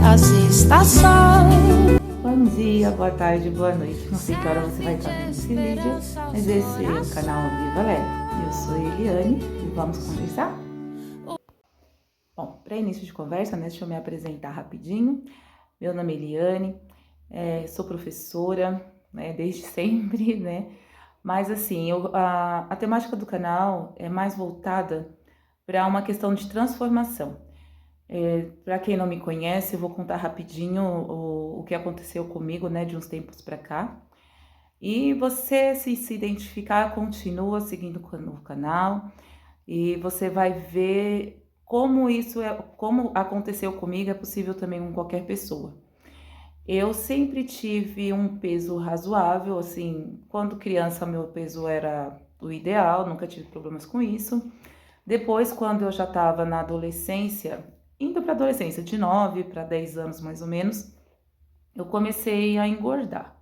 assim está só. Bom dia, boa tarde, boa noite. Não sei que hora você vai estar vendo esse vídeo, mas esse é o canal Viva Leve. Eu sou Eliane e vamos conversar? Bom, para início de conversa, né, deixa eu me apresentar rapidinho. Meu nome é Eliane, sou professora, né, desde sempre, né? Mas assim, a temática do canal é mais voltada para uma questão de transformação. Para quem não me conhece, eu vou contar rapidinho o que aconteceu comigo, né, de uns tempos para cá. E você, se identificar, continua seguindo o canal e você vai ver como aconteceu comigo, é possível também com qualquer pessoa. Eu sempre tive um peso razoável, assim, quando criança meu peso era o ideal, nunca tive problemas com isso. Depois, quando eu já estava na adolescência, indo para adolescência, de 9 para 10 anos mais ou menos, eu comecei a engordar.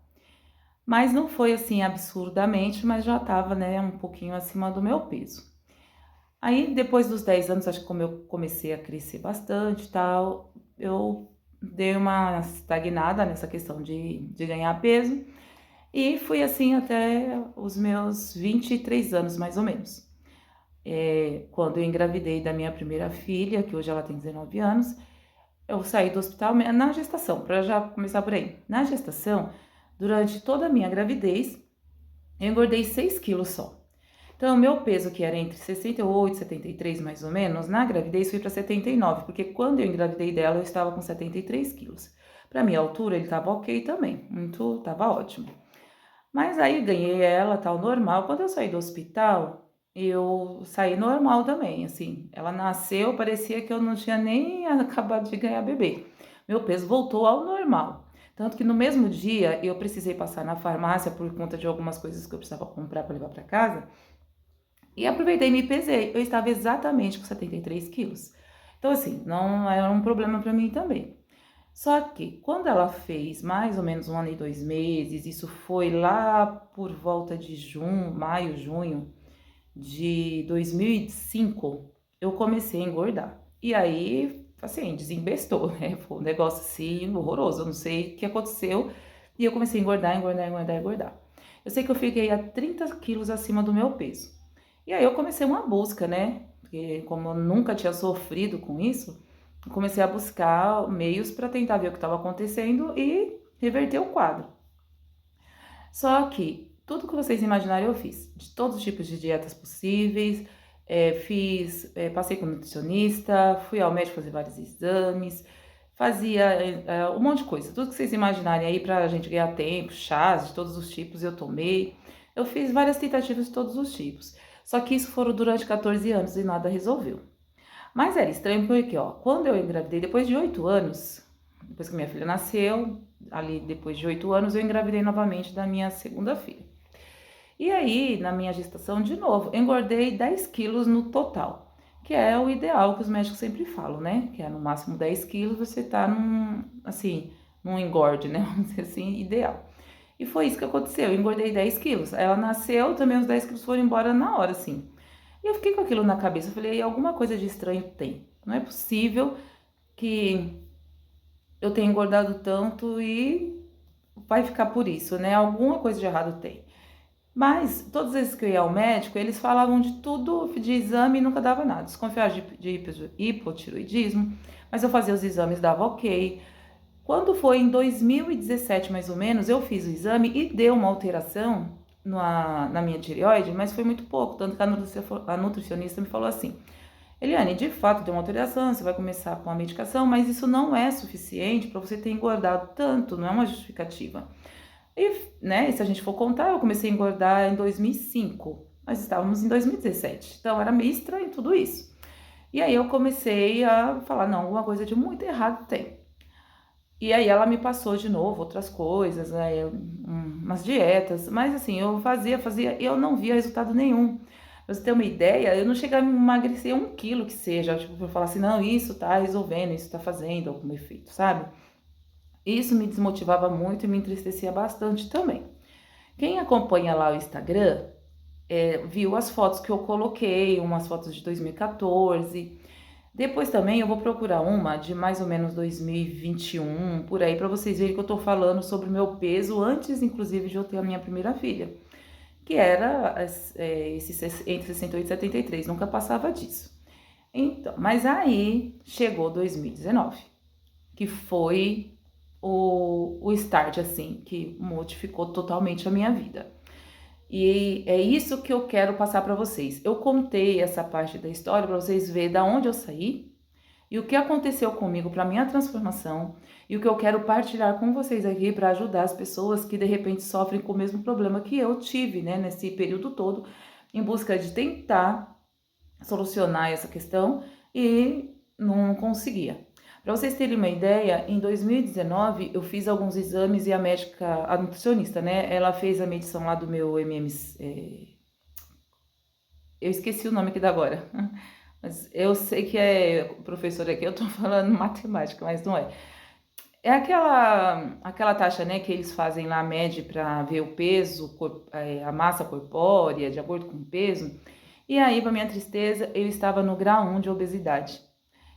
Mas não foi assim absurdamente, mas já estava, né, um pouquinho acima do meu peso. Aí, depois dos 10 anos, acho que como eu comecei a crescer bastante e tal, eu dei uma estagnada nessa questão de ganhar peso e fui assim até os meus 23 anos, mais ou menos. Quando eu engravidei da minha primeira filha, que hoje ela tem 19 anos, eu saí do hospital na gestação, para já começar por aí. Na gestação, durante toda a minha gravidez, eu engordei 6 quilos só. Então, o meu peso, que era entre 68 e 73 mais ou menos, na gravidez fui para 79, porque quando eu engravidei dela, eu estava com 73 quilos. Para minha altura, ele estava ok também, estava ótimo. Mas aí ganhei ela, tal, normal. Quando eu saí do hospital, eu saí normal também, assim. Ela nasceu, parecia que eu não tinha nem acabado de ganhar bebê. Meu peso voltou ao normal. Tanto que no mesmo dia eu precisei passar na farmácia por conta de algumas coisas que eu precisava comprar para levar para casa. E aproveitei e me pesei. Eu estava exatamente com 73 quilos. Então, assim, não era um problema para mim também. Só que quando ela fez mais ou menos 1 ano e 2 meses, isso foi lá por volta de maio, junho de 2005, eu comecei a engordar. E aí, assim, desembestou, né? Foi um negócio assim horroroso, eu não sei o que aconteceu. E eu comecei a engordar. Eu sei que eu fiquei a 30 quilos acima do meu peso. E aí eu comecei uma busca, né? Porque como eu nunca tinha sofrido com isso, eu comecei a buscar meios para tentar ver o que estava acontecendo e reverter o quadro. Só que tudo que vocês imaginarem eu fiz, de todos os tipos de dietas possíveis, passei com nutricionista, fui ao médico fazer vários exames, fazia um monte de coisa, tudo que vocês imaginarem aí pra gente ganhar tempo, chás de todos os tipos eu tomei, eu fiz várias tentativas de todos os tipos, só que isso foram durante 14 anos e nada resolveu. Mas era estranho porque, ó, quando eu engravidei, depois de 8 anos, depois que minha filha nasceu, ali depois de 8 anos, eu engravidei novamente da minha segunda filha. E aí, na minha gestação, de novo, engordei 10 quilos no total, que é o ideal que os médicos sempre falam, né? Que é no máximo 10 quilos, você tá num engorde, né? Vamos dizer assim, ideal. E foi isso que aconteceu, eu engordei 10 quilos. Ela nasceu, também os 10 quilos foram embora na hora, assim. E eu fiquei com aquilo na cabeça, eu falei, alguma coisa de estranho tem. Não é possível que eu tenha engordado tanto e vai ficar por isso, né? Alguma coisa de errado tem. Mas, todas as vezes que eu ia ao médico, eles falavam de tudo, de exame e nunca dava nada. Desconfiava de hipotiroidismo, mas eu fazia os exames, dava ok. Quando foi em 2017, mais ou menos, eu fiz o exame e deu uma alteração na minha tireoide, mas foi muito pouco, tanto que a nutricionista me falou assim, Eliane, de fato deu uma alteração, você vai começar com a medicação, mas isso não é suficiente para você ter engordado tanto, não é uma justificativa. E, né, se a gente for contar, eu comecei a engordar em 2005, nós estávamos em 2017, então era meio estranho tudo isso. E aí eu comecei a falar, não, alguma coisa de muito errado tem. E aí ela me passou de novo outras coisas, né, umas dietas, mas assim, eu fazia, e eu não via resultado nenhum. Pra você ter uma ideia, eu não chegava a emagrecer 1 quilo que seja, tipo, pra falar assim, não, isso tá resolvendo, isso tá fazendo algum efeito, sabe? Isso me desmotivava muito e me entristecia bastante também. Quem acompanha lá o Instagram, viu as fotos que eu coloquei, umas fotos de 2014, Depois também eu vou procurar uma de mais ou menos 2021, por aí, para vocês verem que eu tô falando sobre o meu peso antes, inclusive, de eu ter a minha primeira filha, que era entre 68 e 73, nunca passava disso. Então, mas aí chegou 2019, que foi o start, assim, que modificou totalmente a minha vida. E é isso que eu quero passar para vocês. Eu contei essa parte da história para vocês verem da onde eu saí e o que aconteceu comigo para minha transformação e o que eu quero partilhar com vocês aqui para ajudar as pessoas que de repente sofrem com o mesmo problema que eu tive, né, nesse período todo, em busca de tentar solucionar essa questão e não conseguia. Para vocês terem uma ideia, em 2019 eu fiz alguns exames e a médica, a nutricionista, né, ela fez a medição lá do meu eu esqueci o nome aqui da agora, mas eu sei que é professora aqui, eu tô falando matemática, mas não é. É aquela taxa, né, que eles fazem lá, mede para ver o peso, a massa corpórea, de acordo com o peso. E aí, para minha tristeza, eu estava no grau 1 de obesidade.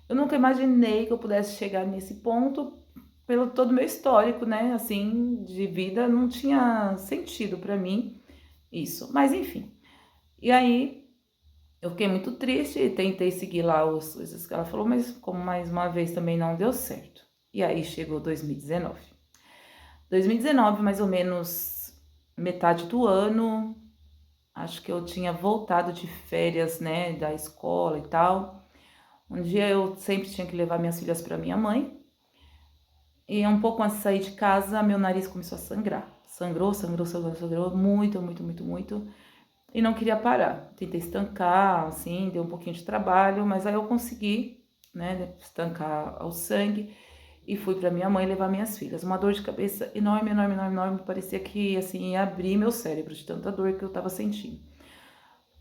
Eu nunca imaginei que eu pudesse chegar nesse ponto pelo todo o meu histórico, né, assim, de vida, não tinha sentido para mim isso. Mas enfim. E aí, eu fiquei muito triste e tentei seguir lá as coisas que ela falou, mas como mais uma vez também não deu certo. E aí chegou 2019. 2019, mais ou menos metade do ano, acho que eu tinha voltado de férias, né, da escola e tal. Um dia eu sempre tinha que levar minhas filhas para minha mãe. E um pouco antes de sair de casa, meu nariz começou a sangrar. Sangrou, muito, muito, muito, muito. E não queria parar. Tentei estancar, assim, deu um pouquinho de trabalho, mas aí eu consegui, né, estancar o sangue e fui para minha mãe levar minhas filhas. Uma dor de cabeça enorme, enorme, enorme, enorme, parecia que, assim, ia abrir meu cérebro de tanta dor que eu tava sentindo.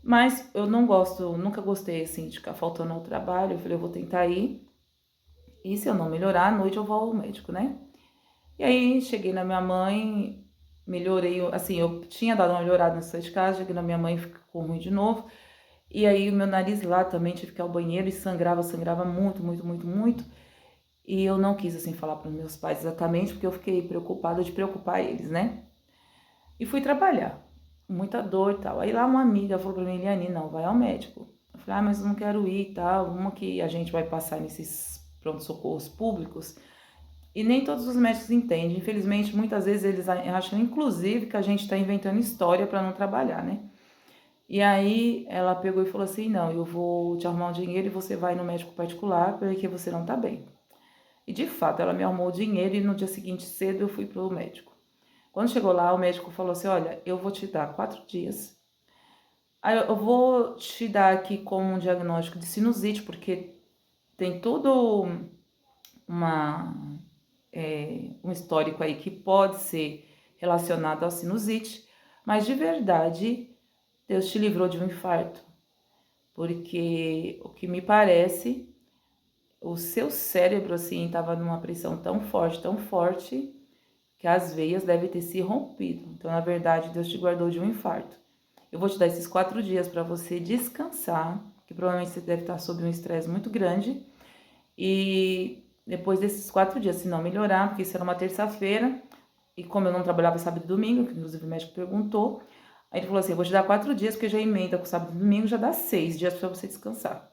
Mas eu não gosto, nunca gostei, assim, de ficar faltando ao trabalho. Eu falei, eu vou tentar ir, e se eu não melhorar, à noite eu vou ao médico, né? E aí, cheguei na minha mãe, melhorei, assim, eu tinha dado uma melhorada nessa de casa, cheguei na minha mãe, ficou ruim de novo. E aí, o meu nariz lá também, tive que ir ao banheiro e sangrava muito, muito, muito, muito. E eu não quis, assim, falar para os meus pais exatamente, porque eu fiquei preocupada de preocupar eles, né? E fui trabalhar, muita dor e tal. Aí lá uma amiga falou pra mim, Eliane, não, vai ao médico. Eu falei, mas eu não quero ir e tal, uma que a gente vai passar nesses pronto-socorros públicos. E nem todos os médicos entendem. Infelizmente, muitas vezes eles acham, inclusive, que a gente está inventando história para não trabalhar, né? E aí ela pegou e falou assim, não, eu vou te arrumar um dinheiro e você vai no médico particular porque você não tá bem. E de fato, ela me arrumou o dinheiro e no dia seguinte, cedo, eu fui pro médico. Quando chegou lá, o médico falou assim, olha, eu vou te dar 4 dias. Aí eu vou te dar aqui como um diagnóstico de sinusite, porque tem todo um histórico aí que pode ser relacionado à sinusite, mas de verdade, Deus te livrou de um infarto, porque o que me parece, o seu cérebro, assim, estava numa pressão tão forte, que as veias devem ter se rompido. Então, na verdade, Deus te guardou de um infarto. Eu vou te dar esses 4 dias para você descansar, que provavelmente você deve estar sob um estresse muito grande, e depois desses 4 dias, se não melhorar, porque isso era uma terça-feira, e como eu não trabalhava sábado e domingo, que inclusive o médico perguntou, aí ele falou assim, eu vou te dar 4 dias, porque já emenda com sábado e domingo, já dá 6 dias para você descansar.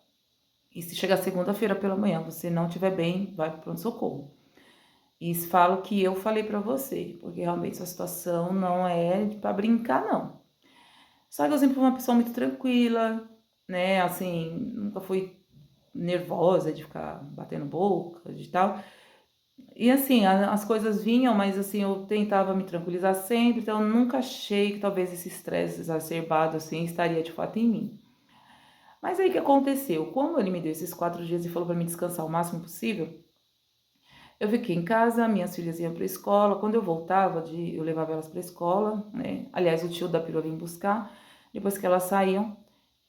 E se chegar segunda-feira pela manhã, você não estiver bem, vai para o pronto-socorro. E falo que eu falei para você, porque realmente essa situação não é para brincar, não. Só que eu sempre fui uma pessoa muito tranquila, né, assim, nunca fui nervosa de ficar batendo boca, de tal. E assim, as coisas vinham, mas assim, eu tentava me tranquilizar sempre, então eu nunca achei que talvez esse estresse exacerbado, assim, estaria de fato em mim. Mas aí o que aconteceu? Como ele me deu esses 4 dias e falou para mim descansar o máximo possível, eu fiquei em casa, minhas filhas iam para a escola, quando eu voltava, eu levava elas para a escola, né? Aliás, o tio da perua vinha buscar, depois que elas saíam,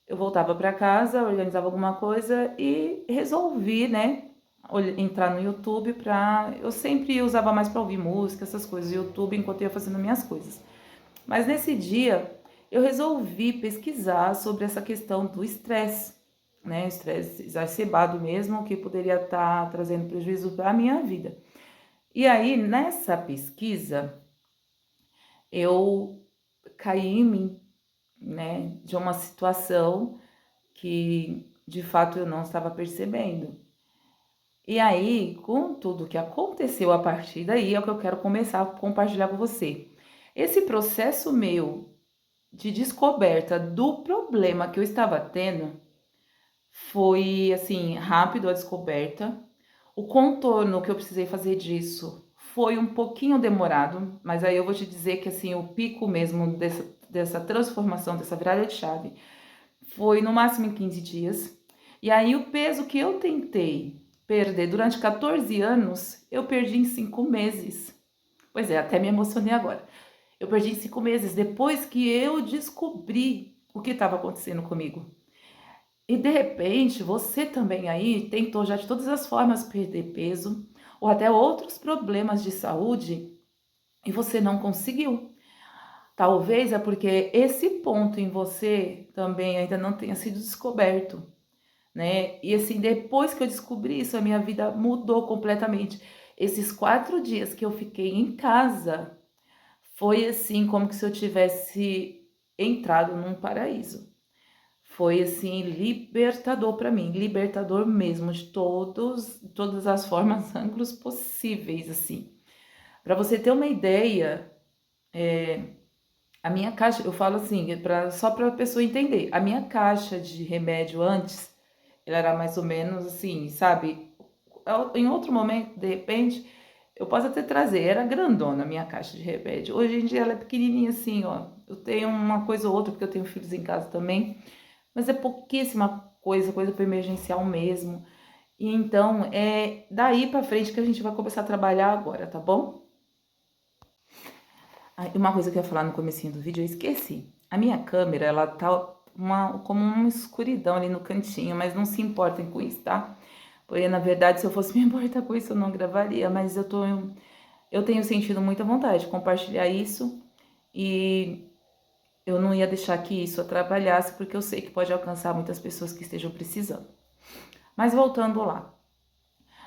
eu voltava para casa, organizava alguma coisa e resolvi, né, entrar no YouTube eu sempre usava mais para ouvir música, essas coisas, YouTube, enquanto eu ia fazendo minhas coisas. Mas nesse dia, eu resolvi pesquisar sobre essa questão do estresse. né, estresse exacerbado mesmo, que poderia estar trazendo prejuízo para a minha vida. E aí, nessa pesquisa, eu caí em mim, né, de uma situação que de fato eu não estava percebendo. E aí, com tudo que aconteceu a partir daí, é o que eu quero começar a compartilhar com você. Esse processo meu de descoberta do problema que eu estava tendo foi assim, rápido a descoberta. O contorno que eu precisei fazer disso foi um pouquinho demorado, mas aí eu vou te dizer que assim, o pico mesmo dessa transformação, dessa virada de chave, foi no máximo em 15 dias. E aí o peso que eu tentei perder durante 14 anos, eu perdi em 5 meses. Pois é, até me emocionei agora. Eu perdi em 5 meses depois que eu descobri o que estava acontecendo comigo. E de repente, você também aí tentou já de todas as formas perder peso ou até outros problemas de saúde e você não conseguiu. Talvez é porque esse ponto em você também ainda não tenha sido descoberto, né? E assim, depois que eu descobri isso, a minha vida mudou completamente. Esses 4 dias que eu fiquei em casa, foi assim como se eu tivesse entrado num paraíso. Foi assim libertador para mim, libertador mesmo de todas as formas, ângulos possíveis assim. Para você ter uma ideia, a minha caixa, eu falo assim, só para a pessoa entender. A minha caixa de remédio antes, ela era mais ou menos assim, sabe? Em outro momento, de repente, eu posso até trazer. Era grandona a minha caixa de remédio. Hoje em dia ela é pequenininha assim, ó. Eu tenho uma coisa ou outra, porque eu tenho filhos em casa também. Mas é pouquíssima coisa para emergencial mesmo. E então, é daí para frente que a gente vai começar a trabalhar agora, tá bom? Uma coisa que eu ia falar no comecinho do vídeo, eu esqueci. A minha câmera, ela tá como uma escuridão ali no cantinho, mas não se importem com isso, tá? Porque, na verdade, se eu fosse me importar com isso, eu não gravaria, mas eu tenho sentido muita vontade de compartilhar isso e eu não ia deixar que isso atrapalhasse, porque eu sei que pode alcançar muitas pessoas que estejam precisando. Mas voltando lá.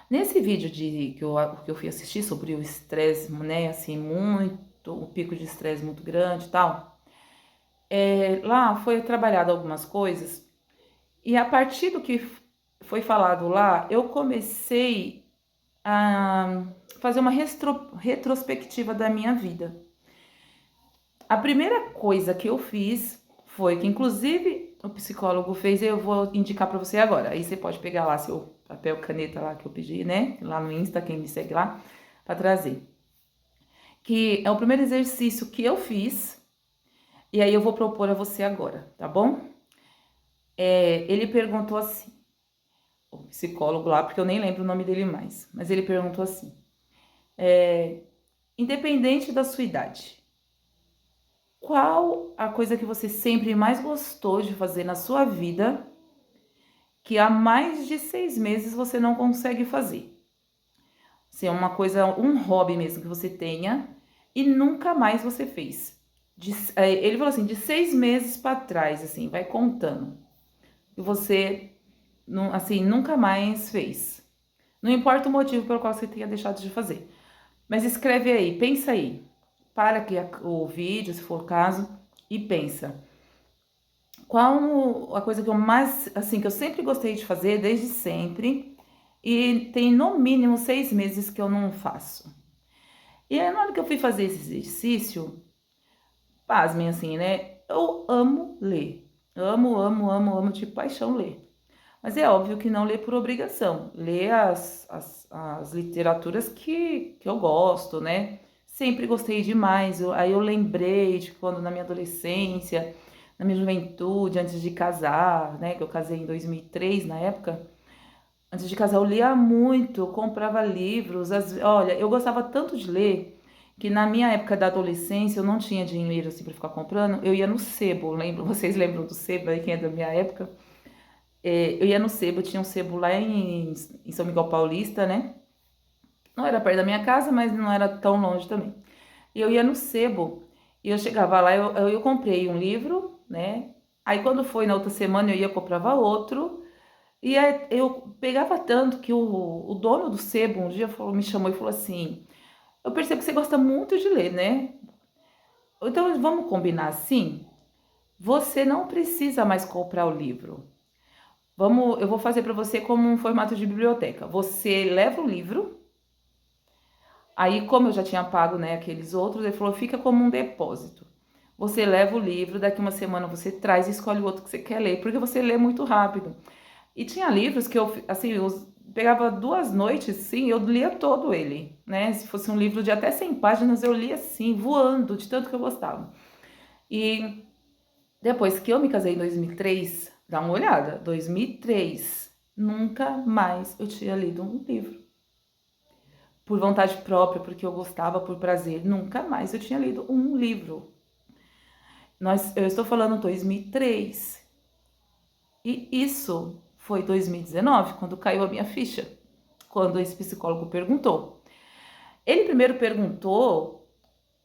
Nesse vídeo que eu fui assistir sobre o estresse, né, assim, o pico de estresse muito grande e tal, lá foi trabalhado algumas coisas, e a partir do que foi falado lá, eu comecei a fazer uma retrospectiva da minha vida. A primeira coisa que eu fiz foi que, inclusive, o psicólogo fez e eu vou indicar para você agora. Aí você pode pegar lá seu papel, caneta lá que eu pedi, né? Lá no Insta, quem me segue lá, para trazer. Que é o primeiro exercício que eu fiz e aí eu vou propor a você agora, tá bom? Ele perguntou assim, o psicólogo lá, porque eu nem lembro o nome dele mais, mas ele perguntou assim, independente da sua idade, qual a coisa que você sempre mais gostou de fazer na sua vida que há mais de 6 meses você não consegue fazer? Se é uma coisa, um hobby mesmo que você tenha e nunca mais você fez. Ele falou assim, de 6 meses para trás, assim, vai contando. E você, assim, nunca mais fez. Não importa o motivo pelo qual você tenha deixado de fazer. Mas escreve aí, pensa aí. Para aqui o vídeo, se for o caso, e pensa. Qual a coisa que eu mais, assim, que eu sempre gostei de fazer, desde sempre, e tem no mínimo 6 meses que eu não faço. E aí, na hora que eu fui fazer esse exercício, pasmem assim, né? Eu amo ler. Amo de paixão ler. Mas é óbvio que não lê por obrigação. Lê as literaturas que eu gosto, né? Sempre gostei demais. Aí eu lembrei de quando na minha adolescência, na minha juventude, antes de casar, né? Que eu casei em 2003 na época. Antes de casar eu lia muito, eu comprava livros. Olha, eu gostava tanto de ler que na minha época da adolescência eu não tinha dinheiro assim para ficar comprando. Eu ia no sebo, lembro? Vocês lembram do sebo aí, quem é da minha época? Eu ia no sebo, tinha um sebo lá em São Miguel Paulista, né? Não era perto da minha casa, mas não era tão longe também. E eu ia no sebo e eu chegava lá, eu comprei um livro, né? Aí quando foi na outra semana eu ia comprava outro. E aí eu pegava tanto que o dono do sebo um dia me chamou e falou assim: eu percebo que você gosta muito de ler, né? Então vamos combinar assim? Você não precisa mais comprar o livro. Eu vou fazer para você como um formato de biblioteca. Você leva o livro, aí como eu já tinha pago, né, aqueles outros, ele falou, fica como um depósito. Você leva o livro, daqui uma semana você traz e escolhe o outro que você quer ler, porque você lê muito rápido. E tinha livros que eu, assim, eu pegava 2 noites, sim, eu lia todo ele, né? Se fosse um livro de até 100 páginas, eu lia assim, voando, de tanto que eu gostava. E depois que eu me casei em 2003, dá uma olhada, 2003, nunca mais eu tinha lido um livro. Por vontade própria, porque eu gostava, por prazer, nunca mais eu tinha lido um livro. Eu estou falando 2003. E isso foi 2019, quando caiu a minha ficha. Quando esse psicólogo perguntou. Ele primeiro perguntou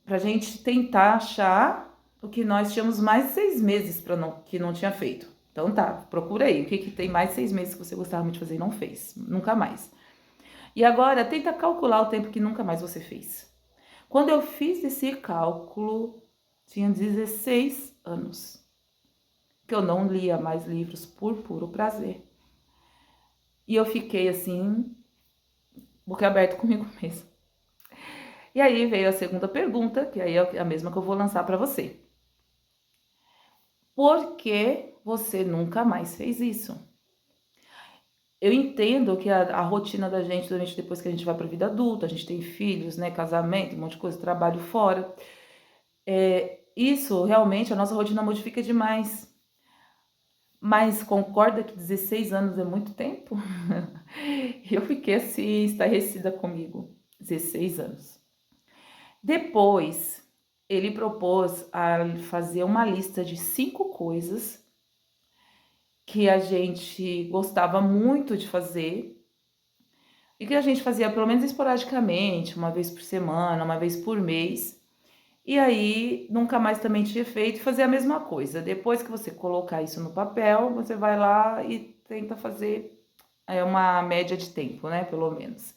pra gente tentar achar o que nós tínhamos mais de 6 meses que não tinha feito. Então tá, procura aí, o que tem mais de 6 meses que você gostava muito de fazer e não fez, nunca mais. E agora tenta calcular o tempo que nunca mais você fez. Quando eu fiz esse cálculo, tinha 16 anos que eu não lia mais livros por puro prazer. E eu fiquei assim, boca aberta comigo mesma. E aí veio a segunda pergunta, que aí é a mesma que eu vou lançar para você. Por que você nunca mais fez isso? Eu entendo que a rotina da gente, durante depois que a gente vai para a vida adulta, a gente tem filhos, né, casamento, um monte de coisa, trabalho fora, isso realmente a nossa rotina modifica demais. Mas concorda que 16 anos é muito tempo? Eu fiquei assim, estarrecida comigo. 16 anos. Depois, ele propôs a fazer uma lista de 5 coisas que a gente gostava muito de fazer e que a gente fazia pelo menos esporadicamente, uma vez por semana, uma vez por mês. E aí, nunca mais também tinha feito e fazer a mesma coisa. Depois que você colocar isso no papel, você vai lá e tenta fazer uma média de tempo, né? Pelo menos.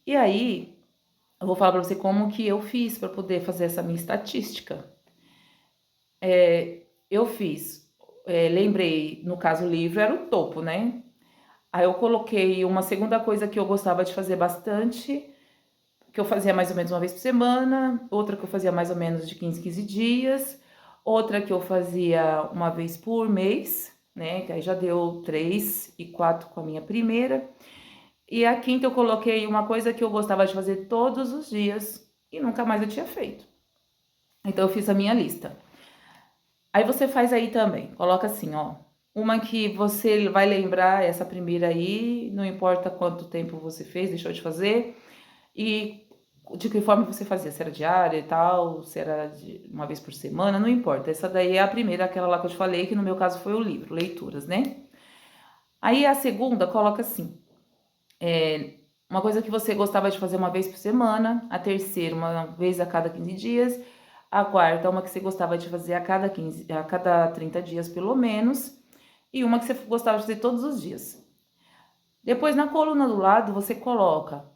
E aí, eu vou falar para você como que eu fiz para poder fazer essa minha estatística. Eu fiz, lembrei, no caso, o livro era o topo, né? Aí eu coloquei uma segunda coisa que eu gostava de fazer bastante, que eu fazia mais ou menos uma vez por semana, outra que eu fazia mais ou menos de 15 dias, outra que eu fazia uma vez por mês, né? Que aí já deu 3 e 4 com a minha primeira. E a quinta eu coloquei uma coisa que eu gostava de fazer todos os dias e nunca mais eu tinha feito. Então eu fiz a minha lista. Aí você faz aí também, coloca assim, ó. Uma que você vai lembrar, essa primeira aí, não importa quanto tempo você fez, deixou de fazer, e de que forma você fazia, se era diária e tal, se era uma vez por semana, não importa. Essa daí é a primeira, aquela lá que eu te falei, que no meu caso foi o livro, leituras, né? Aí a segunda, coloca assim, uma coisa que você gostava de fazer uma vez por semana, a terceira, uma vez a cada 15 dias, a quarta, uma que você gostava de fazer a cada 30 dias pelo menos, e uma que você gostava de fazer todos os dias. Depois, na coluna do lado, você coloca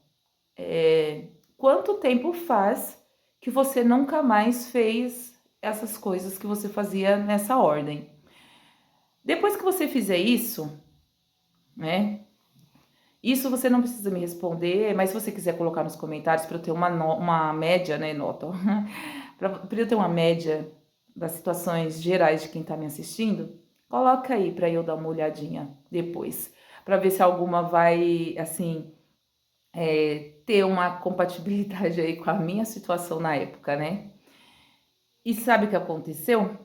quanto tempo faz que você nunca mais fez essas coisas que você fazia nessa ordem. Depois que você fizer isso, né? Isso você não precisa me responder, mas se você quiser colocar nos comentários para eu ter uma média, né, nota, para eu ter uma média das situações gerais de quem está me assistindo, coloca aí para eu dar uma olhadinha depois, para ver se alguma vai, assim, ter uma compatibilidade aí com a minha situação na época, né? E sabe o que aconteceu?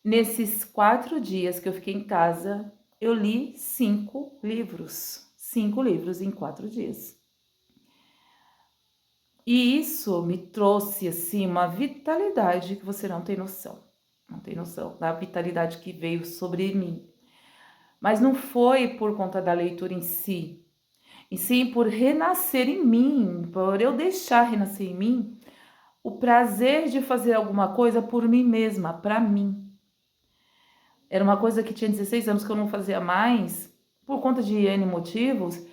Nesses 4 dias que eu fiquei em casa, eu li 5 livros. 5 livros em 4 dias. E isso me trouxe, assim, uma vitalidade que você não tem noção. Não tem noção da vitalidade que veio sobre mim. Mas não foi por conta da leitura em si, e sim por renascer em mim, por eu deixar renascer em mim o prazer de fazer alguma coisa por mim mesma, para mim. Era uma coisa que tinha 16 anos que eu não fazia mais, por conta de N motivos,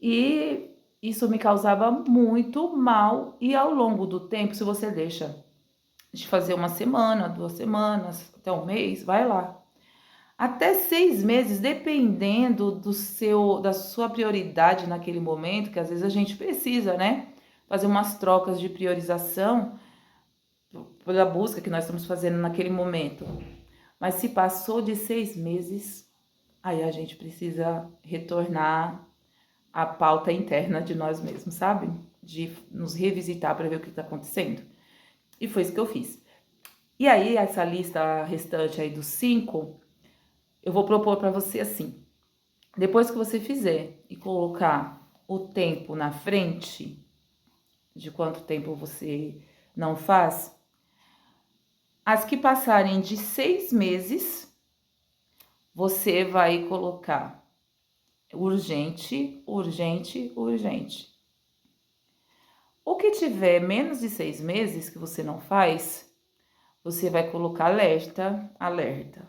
e isso me causava muito mal. E ao longo do tempo, se você deixa de fazer uma semana, 2 semanas, até um mês, vai lá. Até 6 meses, dependendo da sua prioridade naquele momento, que às vezes a gente precisa, né? Fazer umas trocas de priorização pela busca que nós estamos fazendo naquele momento. Mas se passou de 6 meses, aí a gente precisa retornar à pauta interna de nós mesmos, sabe? De nos revisitar para ver o que está acontecendo. E foi isso que eu fiz. E aí, essa lista restante aí dos 5, eu vou propor para você assim. Depois que você fizer e colocar o tempo na frente, de quanto tempo você não faz, as que passarem de 6 meses, você vai colocar urgente, urgente, urgente. O que tiver menos de 6 meses que você não faz, você vai colocar alerta, alerta.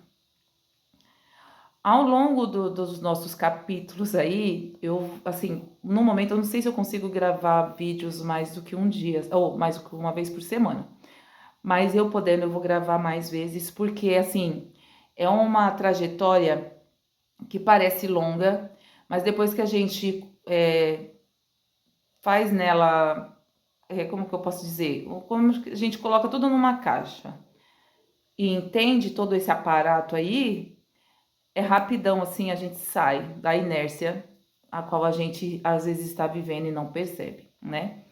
Ao longo dos nossos capítulos aí, assim, no momento eu não sei se eu consigo gravar vídeos mais do que um dia, ou mais do que uma vez por semana. Mas eu podendo, eu vou gravar mais vezes, porque, assim, é uma trajetória que parece longa, mas depois que a gente faz nela, como que eu posso dizer? Como a gente coloca tudo numa caixa e entende todo esse aparato aí, é rapidão, assim, a gente sai da inércia a qual a gente às vezes está vivendo e não percebe, né?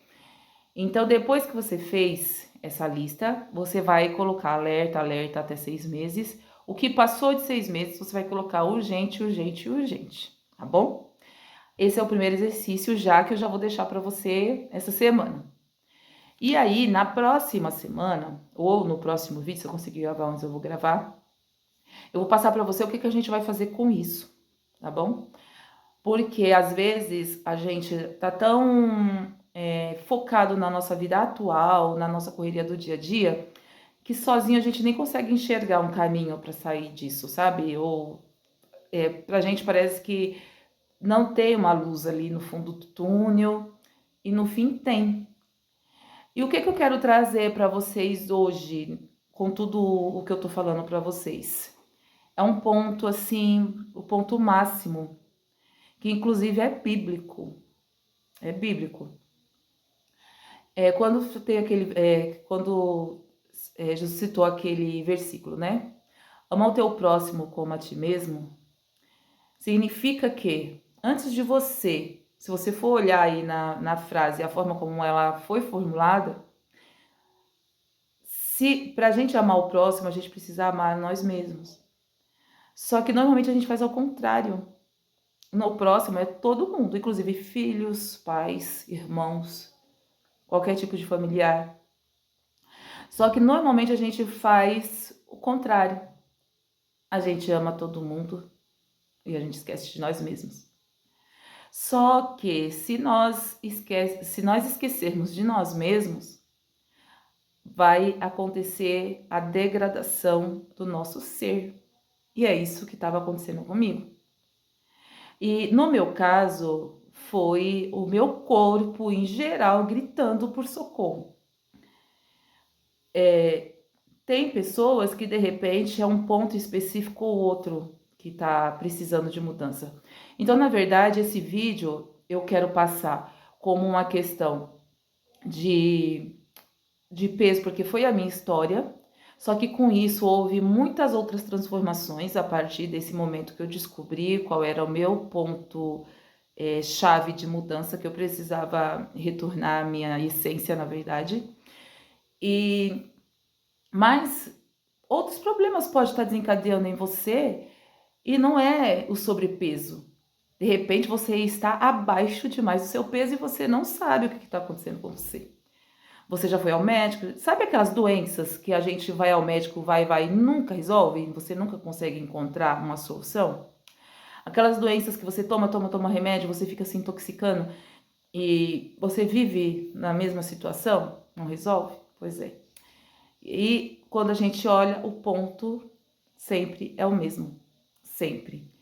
Então, depois que você fez essa lista, você vai colocar alerta, alerta até 6 meses. O que passou de 6 meses, você vai colocar urgente, urgente, urgente, tá bom? Esse é o primeiro exercício já que eu já vou deixar para você essa semana. E aí, na próxima semana, ou no próximo vídeo, se eu conseguir gravar onde eu vou gravar, eu vou passar para você o que a gente vai fazer com isso, tá bom? Porque às vezes a gente tá tão focado na nossa vida atual, na nossa correria do dia a dia, que sozinho a gente nem consegue enxergar um caminho para sair disso, sabe? Ou pra gente parece que não tem uma luz ali no fundo do túnel e no fim tem. E o que eu quero trazer para vocês hoje, com tudo o que eu tô falando para vocês? É um ponto assim, o ponto máximo, que inclusive é bíblico. É bíblico. Quando tem aquele, quando Jesus citou aquele versículo, né? Ama o teu próximo como a ti mesmo, significa que antes de você, se você for olhar aí na frase, a forma como ela foi formulada, se pra gente amar o próximo, a gente precisa amar nós mesmos. Só que normalmente a gente faz ao contrário. No próximo é todo mundo, inclusive filhos, pais, irmãos, qualquer tipo de familiar. Só que normalmente a gente faz o contrário. A gente ama todo mundo e a gente esquece de nós mesmos. Só que se nós esquecermos de nós mesmos, vai acontecer a degradação do nosso ser. E é isso que estava acontecendo comigo. E no meu caso, foi o meu corpo em geral gritando por socorro. Tem pessoas que de repente é um ponto específico ou outro que tá precisando de mudança. Então, na verdade, esse vídeo eu quero passar como uma questão de peso, porque foi a minha história. Só que com isso houve muitas outras transformações a partir desse momento que eu descobri qual era o meu ponto chave de mudança, que eu precisava retornar à minha essência, na verdade. Mas outros problemas podem estar desencadeando em você e não é o sobrepeso. De repente você está abaixo demais do seu peso e você não sabe o que está acontecendo com você. Você já foi ao médico? Sabe aquelas doenças que a gente vai ao médico, vai e nunca resolve? Você nunca consegue encontrar uma solução? Aquelas doenças que você toma remédio, você fica se intoxicando e você vive na mesma situação? Não resolve? Pois é. E quando a gente olha, o ponto sempre é o mesmo. Sempre.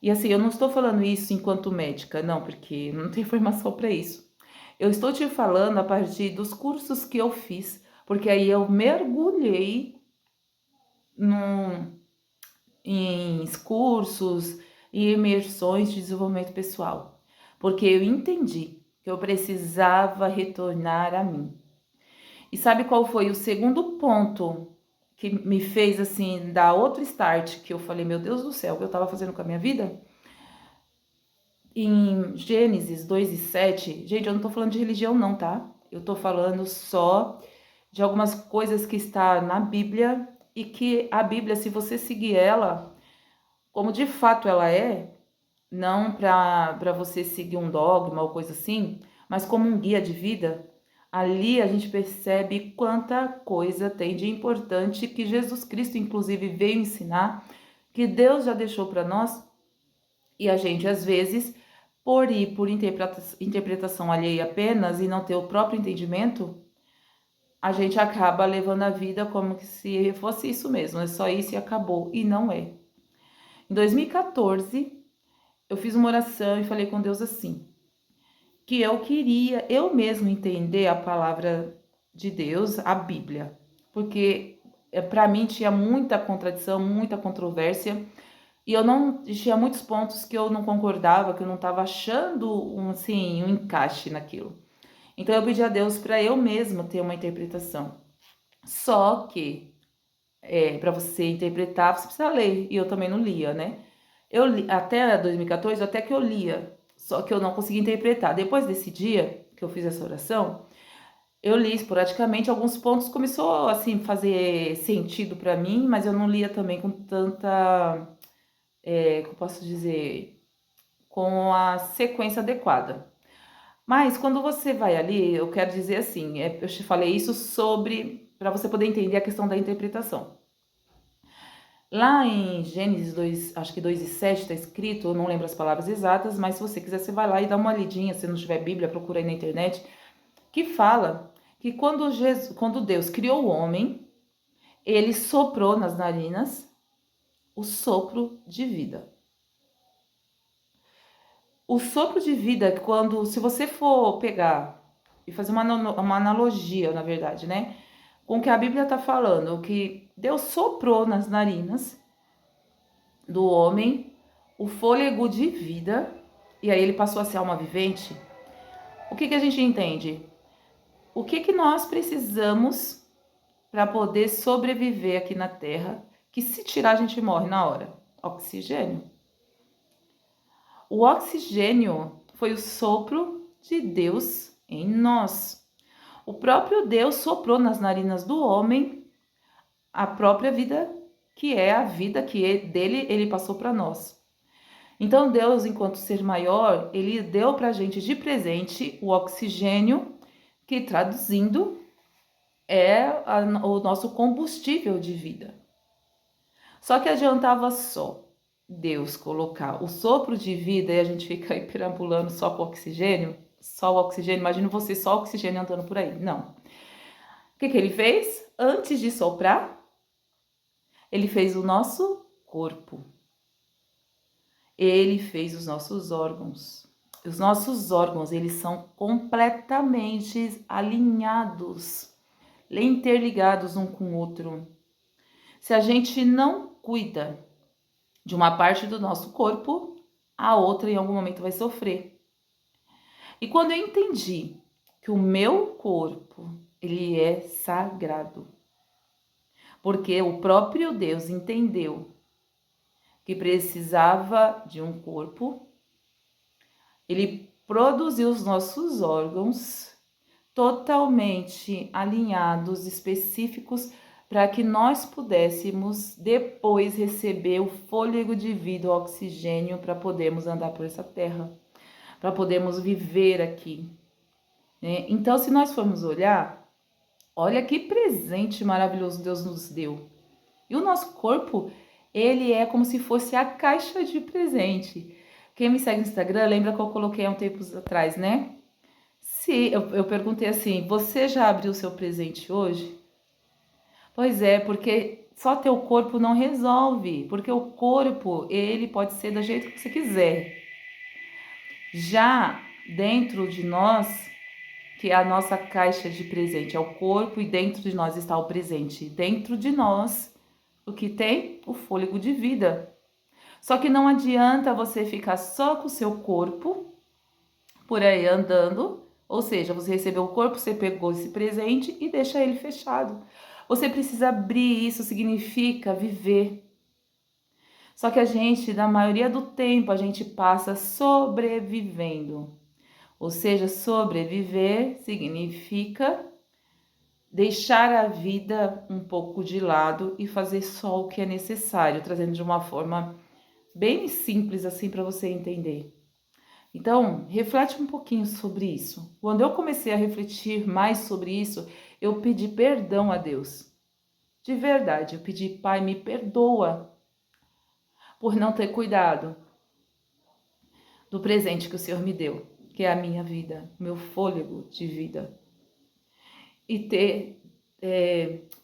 E assim, eu não estou falando isso enquanto médica, não, porque não tenho informação para isso. Eu estou te falando a partir dos cursos que eu fiz, porque aí eu mergulhei num, em cursos e imersões de desenvolvimento pessoal, porque eu entendi que eu precisava retornar a mim. E sabe qual foi o segundo ponto que me fez assim dar outro start, que eu falei, meu Deus do céu, o que eu estava fazendo com a minha vida? Em Gênesis 2:7, gente, eu não tô falando de religião não, tá? Eu tô falando só de algumas coisas que está na Bíblia e que a Bíblia, se você seguir ela, como de fato ela é, não para você seguir um dogma ou coisa assim, mas como um guia de vida, ali a gente percebe quanta coisa tem de importante que Jesus Cristo, inclusive, veio ensinar, que Deus já deixou para nós, e a gente, às vezes, por ir por interpretação alheia apenas e não ter o próprio entendimento, a gente acaba levando a vida como se fosse isso mesmo, é só isso e acabou, e não é. Em 2014, eu fiz uma oração e falei com Deus assim, que eu queria eu mesmo entender a palavra de Deus, a Bíblia, porque para mim tinha muita contradição, muita controvérsia, e eu não tinha muitos pontos que eu não concordava, que eu não estava achando um encaixe naquilo. Então eu pedi a Deus para eu mesma ter uma interpretação. Só que para você interpretar, você precisa ler, e eu também não lia, né? Eu li, até 2014, até que eu lia, só que eu não conseguia interpretar. Depois desse dia que eu fiz essa oração, eu li esporadicamente, alguns pontos começou assim fazer sentido para mim, mas eu não lia também com tanta, como posso dizer, com a sequência adequada. Mas quando você vai ali, eu quero dizer assim, eu te falei isso sobre, para você poder entender a questão da interpretação. Lá em Gênesis 2, acho que 2:7 está escrito, eu não lembro as palavras exatas, mas se você quiser, você vai lá e dá uma lidinha, se não tiver Bíblia, procura aí na internet, que fala que quando Deus criou o homem, ele soprou nas narinas o sopro de vida. O sopro de vida, se você for pegar e fazer uma analogia, na verdade, né? Com o que a Bíblia está falando, que Deus soprou nas narinas do homem o fôlego de vida, e aí ele passou a ser alma vivente. O que a gente entende? O que nós precisamos para poder sobreviver aqui na Terra, que se tirar a gente morre na hora? Oxigênio. O oxigênio foi o sopro de Deus em nós. O próprio Deus soprou nas narinas do homem a própria vida, que é a vida que dele ele passou para nós. Então Deus, enquanto ser maior, ele deu para a gente de presente o oxigênio, que traduzindo o nosso combustível de vida. Só que adiantava só Deus colocar o sopro de vida e a gente fica aí perambulando só com oxigênio? Só o oxigênio, imagina você só o oxigênio andando por aí. Não. O que ele fez? Antes de soprar, ele fez o nosso corpo. Ele fez os nossos órgãos. Os nossos órgãos, eles são completamente alinhados, interligados um com o outro. Se a gente não cuida de uma parte do nosso corpo, a outra em algum momento vai sofrer. E quando eu entendi que o meu corpo, ele é sagrado, porque o próprio Deus entendeu que precisava de um corpo, ele produziu os nossos órgãos totalmente alinhados, específicos, para que nós pudéssemos depois receber o fôlego de vida, o oxigênio, para podermos andar por essa terra, para podermos viver aqui, né? Então, se nós formos olhar, olha que presente maravilhoso Deus nos deu. E o nosso corpo, ele é como se fosse a caixa de presente. Quem me segue no Instagram, lembra que eu coloquei há um tempo atrás, né? Se eu perguntei assim, você já abriu o seu presente hoje? Pois é, porque só teu corpo não resolve, porque o corpo, ele pode ser do jeito que você quiser. Já dentro de nós, que é a nossa caixa de presente, é o corpo, e dentro de nós está o presente. Dentro de nós, o que tem? O fôlego de vida. Só que não adianta você ficar só com o seu corpo por aí andando, ou seja, você recebeu o corpo, você pegou esse presente e deixa ele fechado. Você precisa abrir, isso significa viver. Só que a gente, na maioria do tempo, a gente passa sobrevivendo. Ou seja, sobreviver significa deixar a vida um pouco de lado e fazer só o que é necessário, trazendo de uma forma bem simples assim para você entender. Então, reflete um pouquinho sobre isso. Quando eu comecei a refletir mais sobre isso, eu pedi perdão a Deus. De verdade, eu pedi, Pai, me perdoa por não ter cuidado do presente que o Senhor me deu, que é a minha vida, meu fôlego de vida. E ter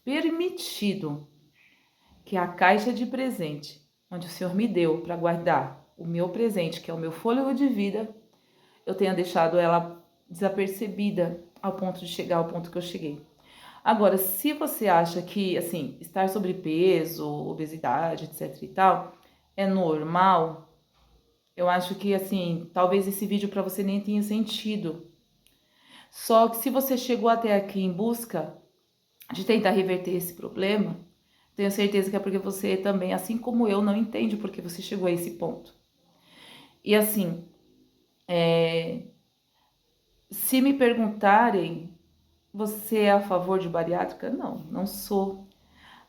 permitido que a caixa de presente, onde o Senhor me deu para guardar o meu presente, que é o meu fôlego de vida, eu tenha deixado ela desapercebida ao ponto de chegar ao ponto que eu cheguei. Agora, se você acha que, assim, estar sobrepeso, obesidade, etc e tal, é normal, eu acho que, assim, talvez esse vídeo para você nem tenha sentido. Só que se você chegou até aqui em busca de tentar reverter esse problema, tenho certeza que é porque você também, assim como eu, não entende porque você chegou a esse ponto. E assim, se me perguntarem, você é a favor de bariátrica? Não, não sou.